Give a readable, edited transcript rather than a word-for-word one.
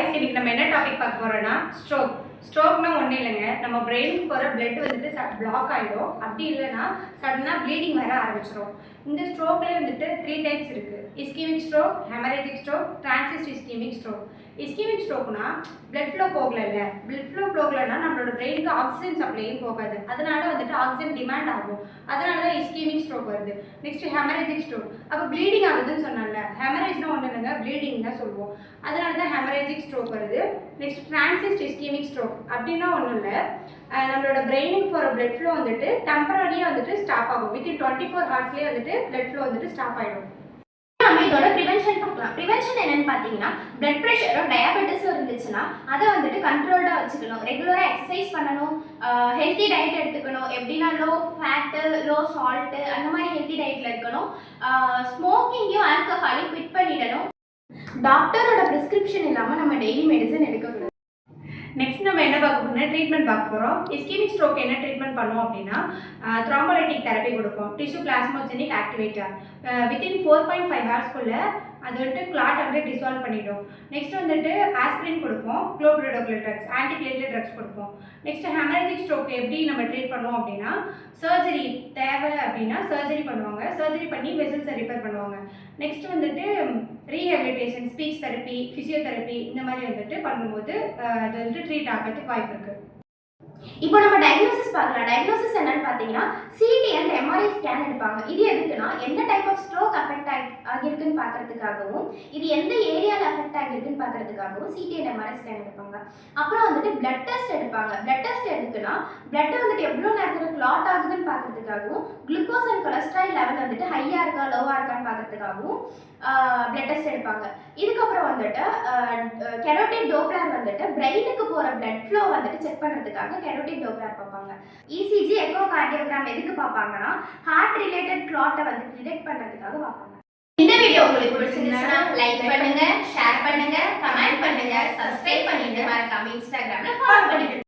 guys இன்னைக்கு நம்ம என்ன டாபிக் பார்க்க போறோம்னா ஸ்ட்ரோக்னா ஒண்ணு இல்லங்க நம்ம பிரெயினுக்கு போற blood வந்துட்டு பிளாக் ஆயிடும் அப்படி இல்லனா சடனா ப்ளீடிங் வர ஆரம்பிச்சிரும் இந்த ஸ்ட்ரோக்லயே வந்துட்டு 3 டைப்ஸ் இருக்கு ischemic stroke hemorrhagic stroke transient ischemic stroke ischemic ஸ்ட்ரோக்னா blood flow போகலல்ல blood flow போகலனா நம்மளோட பிரெயினுக்கு ஆக்சிஜன் சப்ளையும் போகாது அதனால வந்துட்டு ஆக்சிஜன் டிமாண்ட் ஆகும் அதனால தான் இஸ்கெமிக் ஸ்ட்ரோக் வருது நெக்ஸ்ட் ஹெமரேஜிக் ஸ்ட்ரோக் அப்ப ப்ளீடிங் ஆகுதுன்னு சொன்னால ஹெமரேஜ்னா ஒண்ணு இல்லங்க ப்ளீடிங் தான் சொல்லுவோம் அதனால தான் ஹெமரேஜிக் ஸ்ட்ரோக் வருது நெக்ஸ்ட் டிரான்சிட் இஸ்கெமிக் ஸ்ட்ரோக் அப்படினா ஒண்ணும் இல்ல நம்மளோட பிரெயினுக்கு போற blood flow வந்துட்டு டெம்பரரியா வந்துட்டு ஸ்டாப் ஆகும் வித்தின் 24 ஹவர்ஸ்லயே வந்துட்டு blood flow வந்துட்டு ஸ்டாப் ஆயிடும் நம்ம இதோட ப்ரிவென்ஷன் பார்க்கலாம் ப்ரிவென்ஷன் என்னன்னு பார்த்தீங்கன்னா பிளட் ப்ரெஷரோ டயபெட்டிஸோ இருந்துச்சுன்னா அதை வந்துட்டு கண்ட்ரோல்டாக வச்சுக்கணும் ரெகுலராக எக்ஸசைஸ் பண்ணணும் ஹெல்த்தி டயட் எடுத்துக்கணும் எப்படின்னா லோ ஃபேட்டு லோ சால்ட்டு அந்த மாதிரி ஹெல்த்தி டயட்டில் இருக்கணும் ஸ்மோக்கிங்கையும் ஆல்கஹாலையும் குவிட் பண்ணிடணும் டாக்டரோட ப்ரிஸ்கிரிப்ஷன் இல்லாமல் நம்ம டெய்லி மெடிசன் எடுக்கக்கூடாது நெக்ஸ்ட் நம்ம என்ன பார்க்க போறோம்னா ட்ரீட்மெண்ட் பார்க்க போறோம் இஸ்கெமிக் ஸ்ட்ரோக் என்ன ட்ரீட்மெண்ட் பண்ணுவோம் அப்படின்னா த்ரோம்போலைட்டிக் தெரப்பி கொடுப்போம் டிஷ்யூ பிளாஸ்மோஜெனிக் ஆக்டிவேட்டர் வித்தின் 4.5 ஹவர்ஸ்க்குள்ள அது வந்துட்டு கிளாட் வந்து டிசால்வ் பண்ணிடும் நெக்ஸ்ட் வந்துட்டு ஆஸ்பிரின் கொடுப்போம் குளோபிரிடோகுலர் ட்ரக்ஸ் ஆன்டிபிளேட்லெட் ட்ரக்ஸ் கொடுப்போம் நெக்ஸ்ட் ஹெமரேஜிக் ஸ்ட்ரோக் எப்படி நம்ம ட்ரீட் பண்ணுவோம் அப்படின்னா சர்ஜரி தேவை அப்படின்னா சர்ஜரி பண்ணுவாங்க சர்ஜரி பண்ணி வெசல்ஸை ரிப்பேர் பண்ணுவாங்க நெக்ஸ்ட் வந்துட்டு ரீஹபிலிட்டேஷன் ஸ்பீச் தெரப்பி ஃபிசியோதெரப்பி இந்த மாதிரி வந்துட்டு பண்ணும்போது அது வந்துட்டு ட்ரீட் ஆகிறதுக்கு வாய்ப்பு இருக்குது இப்போ நம்ம டயக்னோசிஸ் பார்க்கலாம் டயக்னோசிஸ் என்னன்னு பார்த்தீங்கன்னா சிடி அண்ட் எம்ஆர்ஐ ஸ்கேன் எடுப்பாங்க இது எதுக்குன்னா என்ன டைப் ஆஃப் ஸ்ட்ரோக் அஃபெக்ட் ஆகியிருக்குன்னு பார்க்கறதுக்காகவும் இது எந்த ஏரியாவில் அஃபெக்ட் ஆகியிருக்குன்னு பார்க்கறதுக்காகவும் சிடி அண்ட் எம்ஆர்ஐ ஸ்கேன் எடுப்பாங்க அப்புறம் வந்துட்டு பிளட் டெஸ்ட் எடுப்பாங்க பிளட் டெஸ்ட் எதுக்குன்னா பிளட் வந்துட்டு எவ்வளோ நேரத்தில் கிளாட் ஆகுதுன்னு பார்க்கறதுக்காகவும் குளுக்கோஸ் அண்ட் கொலஸ்ட்ரால் லெவல் வந்துட்டு ஹையாக இருக்கா லோவாக இருக்கான்னு பார்க்கறதுக்காகவும் பிளட் டெஸ்ட் எடுப்பாங்க இதுக்கப்புறம் வந்துட்டு கெரோட்டிக் டோப்ளர் வந்துட்டு பிரெயினுக்கு போகிற பிளட் ஃப்ளோ வந்துட்டு செக் பண்ணுறதுக்காக கெரோட்டிக் டோப்ளர் பார்ப்பாங்க இசிஜி எக்கோ கார்டியோகிராம் எதுக்கு பார்ப்பாங்கன்னா ஹார்ட் ரிலேட்டட் கிளாட்டை வந்து டிடெக்ட் பண்ணுறதுக்காக பார்ப்பாங்க இந்த வீடியோ உங்களுக்கு பிடிச்சிருந்துச்சுன்னா லைக் பண்ணுங்க ஷேர் பண்ணுங்க கமெண்ட் பண்ணுங்க சப்ஸ்கிரைப் பண்ணிட்டு மறக்காம இன்ஸ்டாகிராம்ல ஃபாலோ பண்ணுங்க